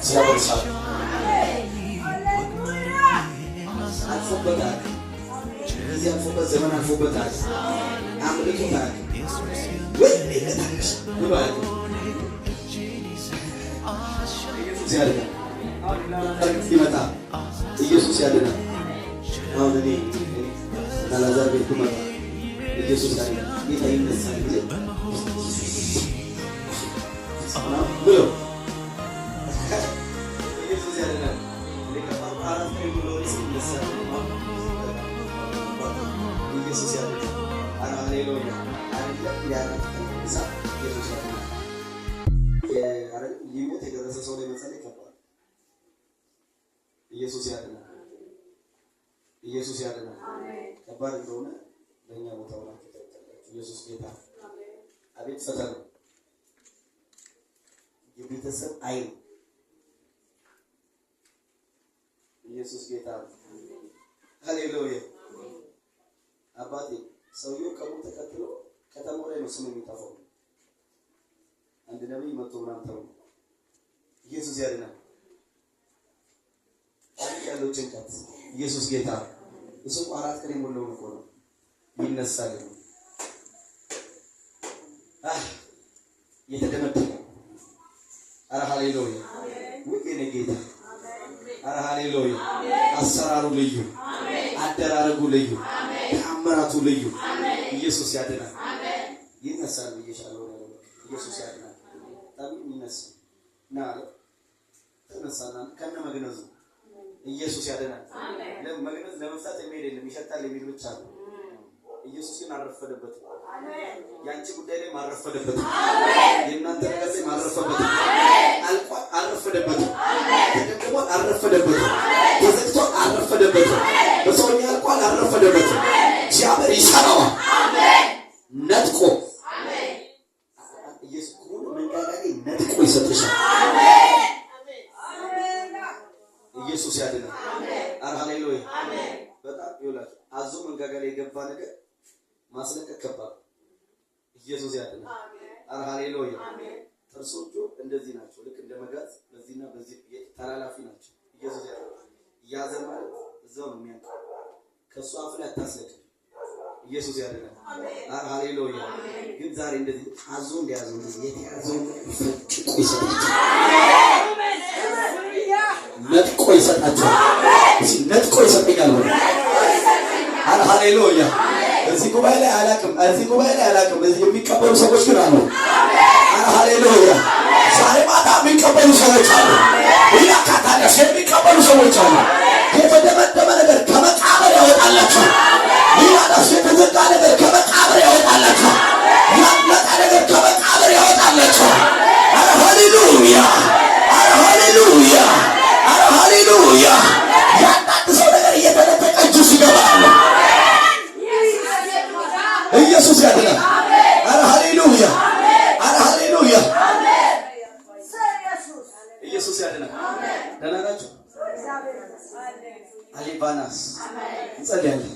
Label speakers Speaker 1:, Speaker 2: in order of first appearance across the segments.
Speaker 1: ስለበርሳል አልፎበታል። ጊዜ አልፎበት ዘመን አልፎበታል። አምልጦታል ወይ ለታክስ ይባል ኢየሱስ ያድናል። ይመጣ ኢየሱስ ያድናል። አሁን እኔ ናላዛር ቤት መጣ ኢየሱስ ያድናል። ጌታ ይነሳል ብሎ ኢየሱስ ያድናል። ለከፋው አራት ላይ ብሎ ይነሳል። ኢየሱስ ያድናል። ሃሌሉያ አይደለም ያለው ኢየሱስ ያድናል። የአረብ ሊሞት የደረሰ ሰው ላይ መጸለይ ከባድ። ኢየሱስ ያድናል። ኢየሱስ ያድናል። ከባድ እንደሆነ ለኛ ቦታው ላይ ተጠቅቀላችሁ። ኢየሱስ ጌታ አቤት ፈተና የቤተሰብ አይን ኢየሱስ ጌታ ሃሌሉያ። አባቴ ሰውየው ከሞት ተከትሎ ከተማው ላይ ነው ስሙ የሚጠፋው። አንድ ነብይ መጥቶ ምናምን ተው ኢየሱስ ያድናል። ያለው ጭንቀት ኢየሱስ ጌታ እሱ አራት ቀን የሞላው ነው ይነሳል። የተደመደመ አረ ሃሌሉያ ወይኔ ጌታ አረ ሃሌሉያ። አሰራሩ ልዩ፣ አደራረጉ ልዩ፣ ተአምራቱ ልዩ። ኢየሱስ ያድናል። ይነሳል ብዬሻለሁ። ኢየሱስ ያድናል። ታዲያ ይነሳ ና ተነሳና ከነ መግነዙ ኢየሱስ ያድናል። ለመግነዝ ለመፍታት የሚሄድ የለም ይሸጣል የሚል ብቻ ነው። ኢየሱስ ግን አረፈደበት። ያንቺ ጉዳይ ላይ ማረፈደበት። የእናንተ ነገር ላይ ማረፈደበት። አልቋ አረፈደበት። ተደግሞ አረፈደበት። ተዘግቶ አረፈደበት። በሰውኛ አልቋ አረፈደበት። እግዚአብሔር ይሰራዋል። ነጥቆ ኢየሱስ ሁሉ መንጋጋሪ ነጥቆ ይሰጥሻል። ኢየሱስ ያድናል። አረ ሃሌሉያ። በጣም ይውላል። አዞ መንጋጋ ላይ የገባ ነገር ማስለቀቅ ከባድ። ኢየሱስ ያድናል። አረ ሃሌሉያ። ጥርሶቹ እንደዚህ ናቸው፣ ልክ እንደ መጋዝ በዚህና በዚህ ተላላፊ ናቸው። ኢየሱስ ያድናል። ያዘ ማለት እዛው ነው የሚያንቀው። ከሱ አፍ ላይ አታስለቅ። ኢየሱስ ያድናል። አረ ሃሌሉያ። ግን ዛሬ እንደዚህ አዞ እንደያዘው የተያዘው ፍጭቆ ይሰጣል። ነጥቆ ይሰጣቸዋል። ነጥቆ ይሰጠኛል። አረ ሃሌሉያ። እዚህ ጉባኤ ላይ አላውቅም። እዚህ የሚቀበሉ ሰዎች ግን አሉ። አረ ሃሌሉያ። ዛሬ ማታ የሚቀበሉ ሰዎች አሉ። ይላካታለሽ የሚቀበሉ ሰዎች አሉ። የተደመደመ ነገር ከመቃብር ያወጣላችሁ። ይላዳስ የተዘጋ ነገር ከመቃብር ያወጣላችሁ። ያለቀ ነገር ከመቃብር ያወጣላችሁ። አረ ሃሌሉያ። አረ ሃሌሉያ። አረ ሃሌሉያ። ያንዳንድ ሰው ነገር እየተነጠቀ እጁ ሲገባል። ኢየሱስ ያድናል። አረ ሃሌሉያ። አረ ሃሌሉያ። ኢየሱስ ያድናል። ደህና ናችሁ? አሊባናስ እንጸልያለን።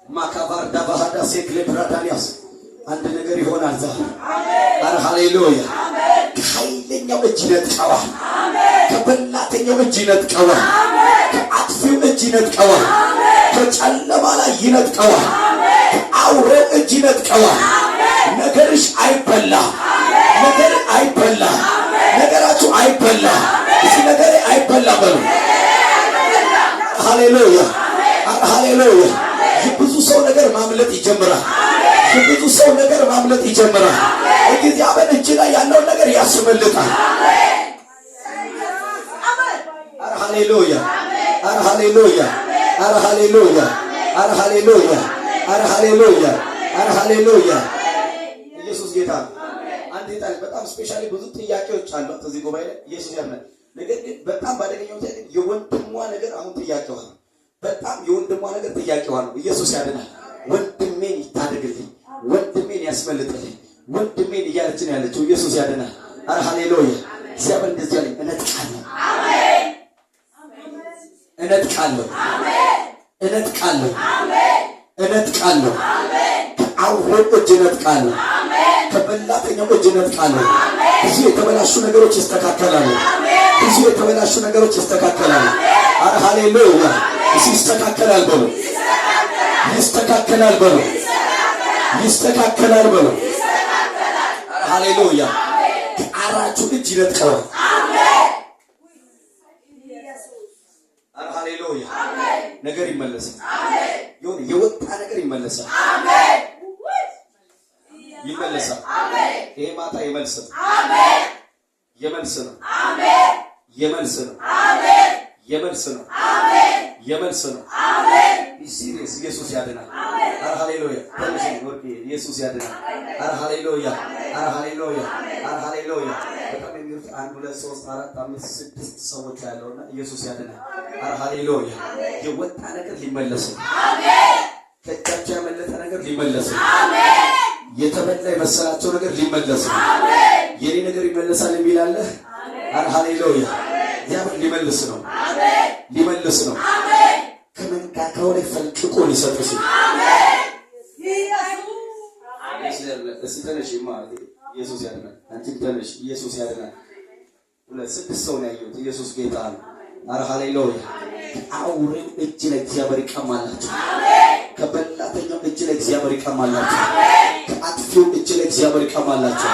Speaker 1: ማካባር ዳባሃዳ ሴክሌ ብራዳኒያስ አንድ ነገር ይሆናል ዛሬ። አረ ሃሌሉያ። ከኃይለኛው እጅ ይነጥቀዋል። ከበላተኛው እጅ ይነጥቀዋል። ከአጥፊው እጅ ይነጥቀዋል። ከጨለማ ላይ ይነጥቀዋል። ከአውሬው እጅ ይነጥቀዋል። ነገርሽ አይበላ፣ ነገር አይበላ፣ ነገራችሁ አይበላ። እዚህ ነገር አይበላ በሉ። ሃሌሉያ። ሃሌሉያ። የብዙ ሰው ነገር ማምለጥ ይጀምራል። የብዙ ሰው ነገር ማምለጥ ይጀምራል። እግዚአብሔር እጅ ላይ ያለው ነገር ያስመልጣል። አረ ሃሌሉያ። አረ ሃሌሉያ። አረ ሃሌሉያ። አረ ሃሌሉያ። አረ ሃሌሉያ። አረ ሃሌሉያ። ኢየሱስ ጌታ ነው። አንድ ይጣል። በጣም ስፔሻሊ ብዙ ጥያቄዎች አሏት እዚህ ጉባኤ ላይ ኢየሱስ ያድናል። ነገር ግን በጣም ባደገኛው ታዲያ የወንድሟ ነገር አሁን ጥያቄዋ ነው። በጣም የወንድሟ ነገር ጥያቄዋ ነው። ኢየሱስ ያድናል። ወንድሜን ይታደግልኝ፣ ወንድሜን ያስመልጥልኝ፣ ወንድሜን እያለች ነው ያለችው። ኢየሱስ ያድናል። አረ ሃሌሉያ። እግዚአብሔር እንደዚህ ያለኝ እነጥቃለሁ፣ አሜን፣ እነጥቃለሁ፣ አሜን፣ እነጥቃለሁ፣ አሜን፣ እነጥቃለሁ፣ አሜን። ከአውሬው እጅ እነጥቃለሁ፣ አሜን። ከበላተኛው እጅ እነጥቃለሁ፣ አሜን። ብዙ የተበላሹ ነገሮች ይስተካከላሉ። ብዙ የተበላሹ ነገሮች ይስተካከላሉ። አረ ሃሌሉያ! ይስተካከላል በሉ። ይስተካከላል በሉ። ይስተካከላል በሉ። አረ ሃሌሉያ! አራችሁ እጅ ይነጥቀዋል። አረ ሃሌሉያ! ነገር ይመለሳል። ይሁን የወጣ ነገር ይመለሳል። ይመለሳል። ይሄ ማታ የመልስ ነው። የመልስ ነው። የመልስ ነው። የመልስ ነው። የመልስ ነው። ሲሪየስ ኢየሱስ ያድናል። አረ ሃሌሉያ! ኢየሱስ ያድናል። አረ ሃሌሉያ! አረ ሃሌሉያ! አረ ሃሌሉያ! በጣም የሚሉት 1 2 3 4 5 6 ሰዎች ያለውና ኢየሱስ ያድናል። አረ ሃሌሉያ! የወጣ ነገር ሊመለስ ነው። ከእጃቸው ያመለጠ ነገር ሊመለስ ነው። የተበላ የመሰላቸው ነገር ሊመለስ ነው። የኔ ነገር ይመለሳል የሚል አለ። አረ ሃሌሉያ! እግዚአብሔር ሊመልስ ነው። ሊመልስ ነው። ከመንካካው ላይ ፈልቅቆ ሊሰጥሽ ነው። እስቲ ተነሽ ማለት ኢየሱስ ያድናል። አንቺ ተነሽ፣ ኢየሱስ ያድናል። 6 ሰው ነው ያየሁት። ኢየሱስ ጌታ ነው። አረ ሃሌሉያ! አውሬው እጅ ላይ እግዚአብሔር ይቀማላችሁ። ከበላተኛው እጅ ላይ እግዚአብሔር ይቀማላችሁ። ከአጥፊው እጅ ላይ እግዚአብሔር ይቀማላችሁ።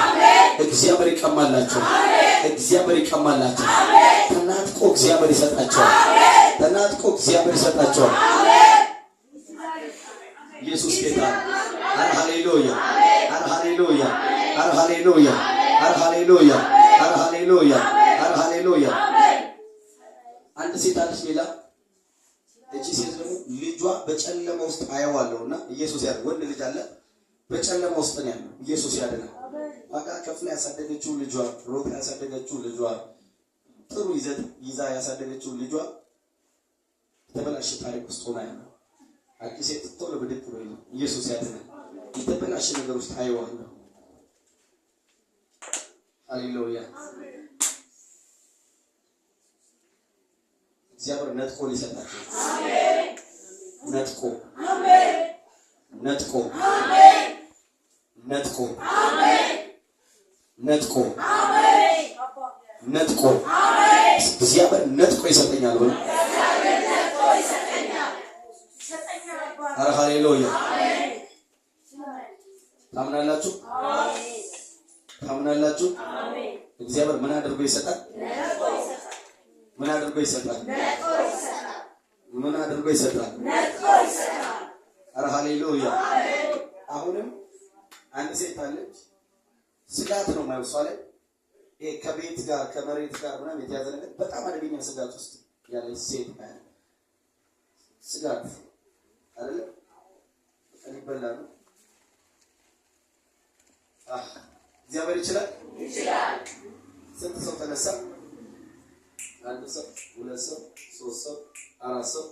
Speaker 1: እግዚአብሔር ይቀማላችሁ። እግዚአብሔር ይቀማላችሁ። ተናጥቆ እግዚአብሔር ይሰጣቸዋል። ተናጥቆ እግዚአብሔር ይሰጣቸዋል። ኢየሱስ ጌታ ነው። አረ ሃሌሉያ! አረ ሃሌሉያ! አረ ሃሌሉያ! አረ ሃሌሉያ! አረ ሃሌሉያ! አረ ሃሌሉያ! አንድ ሴት አለች። ሌላ እቺ ሴት ደግሞ ልጇ በጨለማ ውስጥ አየዋለሁና ኢየሱስ ያድናል። ወንድ ልጅ አለ በጨለማ ውስጥ ነው ያለው። ኢየሱስ ያድናል። ዋጋ ከፍላ ያሳደገችው ልጇ፣ ሮጣ ያሳደገችው ልጇ፣ ጥሩ ይዘት ይዛ ያሳደገችው ልጇ የተበላሸ ታሪክ ውስጥ ሆና ያለው አዲስ ሴት ቶሎ ብድቅ ብሎ ኢየሱስ ያድናል። የተበላሸ ነገር ውስጥ አየዋለሁ። ሃሌሉያ! እግዚአብሔር ነጥቆ ሊሰጣቸው ነጥቆ ነጥቆ ነጥቆ ነጥቆ ነጥቆ እግዚአብሔር ነጥቆ ይሰጠኛል ብሎ አረ ሃሌሉያ! ታምናላችሁ? ታምናላችሁ? እግዚአብሔር ምን አድርጎ ይሰጣል? ምን አድርጎ ይሰጣል? ምን አድርጎ ይሰጣል? አረ ሃሌሉያ! አሁንም አንድ ሴት አለች። ስጋት ነው ማይወሷ ላይ ከቤት ጋር ከመሬት ጋር ምናምን የተያዘ ነገር በጣም አደገኛ ስጋት ውስጥ ያለች ሴት አለ። ስጋት አይደለ? ይበላ ነው። እግዚአብሔር ይችላል። ይችላል። ስንት ሰው ተነሳ? 1 ሰው፣ 2 ሰው፣ 3 ሰው፣ 4 ሰው፣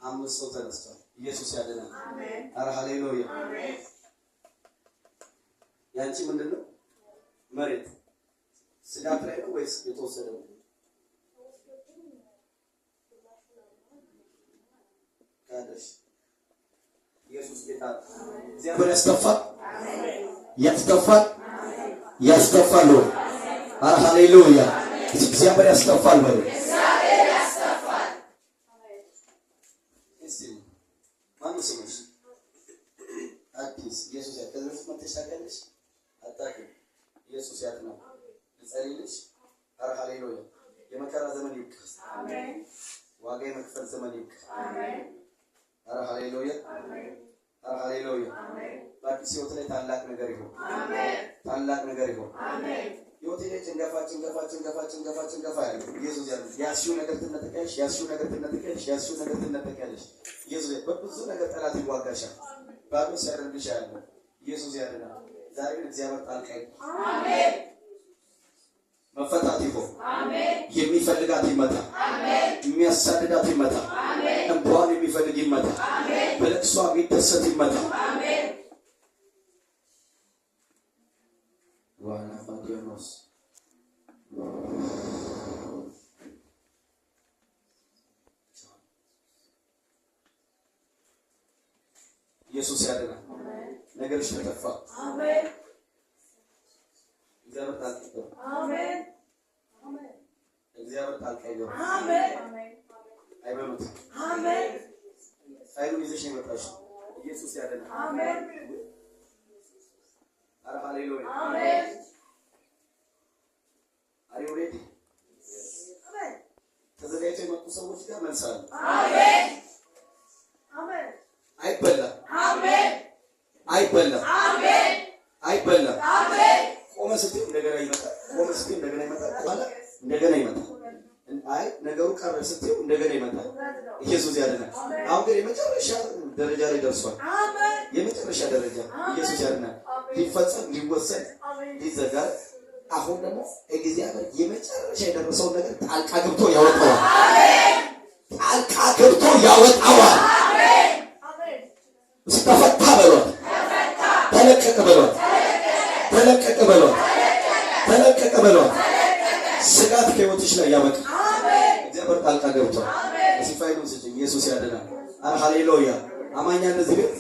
Speaker 1: 5 ሰው ተነስቷል። ኢየሱስ ያድናል። አሜን። አረ ሃሌሉያ! አሜን። ያንቺ ምንድነው? መሬት ስጋት ላይ ነው ወይስ የተወሰደው? ካደሽ ኢየሱስ ጌታ። እግዚአብሔር ያስተፋል። ያስተፋል። ያስተፋል። አረ ሃሌሉያ! እግዚአብሔር ያስተፋል በሉ። እግዚአብሔር ያስተፋል። እስቲ ማን ስሙሽ? አዲስ ኢየሱስ ያከዘስ መተሻከለሽ አጣቂ ኢየሱስ ያድናል። ልጸልይልሽ። አረ ሃሌሉያ! የመከራ ዘመን ይብቃ። አሜን። ዋጋ የመክፈል ዘመን ይብቃ። አሜን። አረ ሃሌሉያ! አሜን። አረ ሃሌሉያ! አሜን። በአዲስ ሕይወት ላይ ታላቅ ነገር ይሁን። አሜን። ታላቅ ነገር ይሁን። አሜን። ሕይወት ላይ ጭንገፋ ያለው ኢየሱስ ያለው ያስዩ ነገር ትነጠቀሽ፣ ያስዩ ነገር ትነጠቀሽ፣ ያስዩ ነገር ትነጠቀሽ። ኢየሱስ በብዙ ነገር ጠላት ይዋጋሻል። ባዶ ሲያደርግሽ ያለው ኢየሱስ ያድናል። ዛሬ እግዚአብሔር ጣልቃ ይገባ። አሜን። መፈታት ይሁን። አሜን። የሚፈልጋት ይመታ። አሜን። የሚያሳድዳት ይመታ። አሜን። እንኳን የሚፈልግ ይመታ። አሜን። በለቅሷ የሚደሰት ይመታ። አሜን። ዋና ፋቲዮስ ኢየሱስ ያድናል። ነገርሽ ተተፋ። አሜን። እግዚአብሔር ጣልቃ ይገባ።
Speaker 2: አሜን።
Speaker 1: እግዚአብሔር ጣልቃ ይገባ።
Speaker 2: አሜን።
Speaker 1: አይበሉት።
Speaker 2: አሜን።
Speaker 1: ኃይሉን ይዘሽ የመጣሽ ኢየሱስ ያድናል።
Speaker 2: አሜን።
Speaker 1: ኧረ ሃሌሉያ።
Speaker 2: አሜን።
Speaker 1: አሪው ሬዲ ተዘጋጅተው የመጡ ሰዎች ጋር መልስ አለ።
Speaker 2: አሜን። አሜን።
Speaker 1: አይበላም።
Speaker 2: አሜን።
Speaker 1: አይበላም።
Speaker 2: አሜን።
Speaker 1: አይበላም።
Speaker 2: አሜን።
Speaker 1: ቆመ ስትይ እንደገና ይመጣል። ቆመ ስትይ እንደገና ይመጣል። በኋላ እንደገና ይመጣል። አይ ነገሩ ቀረ ስትይ እንደገና ይመጣል። ኢየሱስ ያድናል። አሁን ግን የመጨረሻ ደረጃ ላይ ደርሷል።
Speaker 2: አሜን።
Speaker 1: የመጨረሻ ደረጃ ኢየሱስ ያድናል። ሊፈጸም ሊወሰን ሊዘጋ አሁን ደግሞ እግዚአብሔር የመጨረሻ የደረሰውን ነገር ጣልቃ ገብቶ ያወጣዋል።
Speaker 2: አሜን።
Speaker 1: ጣልቃ ገብቶ ያወጣዋል።
Speaker 2: አሜን። አሜን።
Speaker 1: ተፈታ በሏት። ተለቀቀ በሏት። ተለቀቀ በሏት። ተለቀቀ በሏት። ስጋት ከህይወትሽ ላይ ያበቃ።
Speaker 2: አሜን።
Speaker 1: እግዚአብሔር ጣልቃ ገብቷል።
Speaker 2: አሜን።
Speaker 1: ሲፋይሉ ስጭኝ ኢየሱስ ያድናል። አረ ሃሌሉያ። አማኛ እንደዚህ ቤት